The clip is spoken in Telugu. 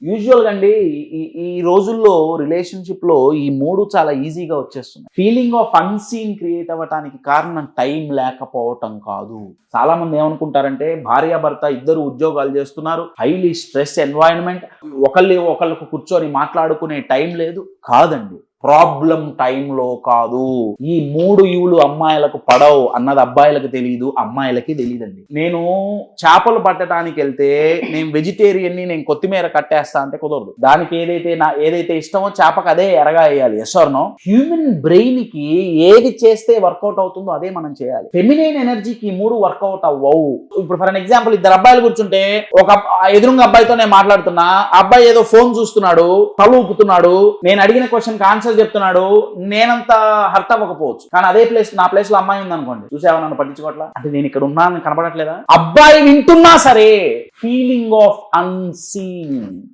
యూజువల్గా అండి ఈ రోజుల్లో రిలేషన్షిప్ లో ఈ మూడు చాలా ఈజీగా వచ్చేస్తున్నాయి. ఫీలింగ్ ఆఫ్ అన్సీన్ క్రియేట్ అవ్వటానికి కారణం టైం లేకపోవటం కాదు. చాలా మంది ఏమనుకుంటారంటే భార్యాభర్త ఇద్దరు ఉద్యోగాలు చేస్తున్నారు, హైలీ స్ట్రెస్ ఎన్వైరన్మెంట్, ఒకళ్ళకు కూర్చొని మాట్లాడుకునే టైం లేదు. కాదండి, ప్రాబ్లం టైంలో కాదు. ఈ మూడు యూలు అమ్మాయిలకు పడవు అన్నది అబ్బాయిలకు తెలియదు, అమ్మాయిలకి తెలియదండి. నేను చేపలు పట్టడానికి వెళ్తే నేను వెజిటేరియన్ని, నేను కొత్తిమీర కట్టేస్తా అంటే కుదరదు. దానికి ఏదైతే ఇష్టమో చేపకు అదే ఎరగా వేయాలి. Yes or no? Human brain కి ఏది చేస్తే వర్కౌట్ అవుతుందో అదే మనం చేయాలి. ఫెమినైన్ ఎనర్జీకి ఈ మూడు వర్కౌట్ అవ్వవు. ఇప్పుడు ఫర్ ఎగ్జాంపుల్ ఇద్దరు అబ్బాయిలు కూర్చుంటే ఒక ఎదురుంగా అబ్బాయితో నేను మాట్లాడుతున్నా, అబ్బాయి ఏదో ఫోన్ చూస్తున్నాడు, తల ఊపుతున్నాడు, నేను అడిగిన క్వశ్చన్ ఆన్సర్ చెప్తున్నాడు, నేనంత హర్ట్ అవ్వకపోవచ్చు. కానీ అదే నా ప్లేస్ లో అమ్మాయి ఉందనుకోండి, చూసావా నన్ను పట్టించుకోవట్లా, అంటే నేను ఇక్కడ ఉన్నాను కనబడట్లేదా? అబ్బాయి వింటున్నా సరే ఫీలింగ్ ఆఫ్ అన్సీన్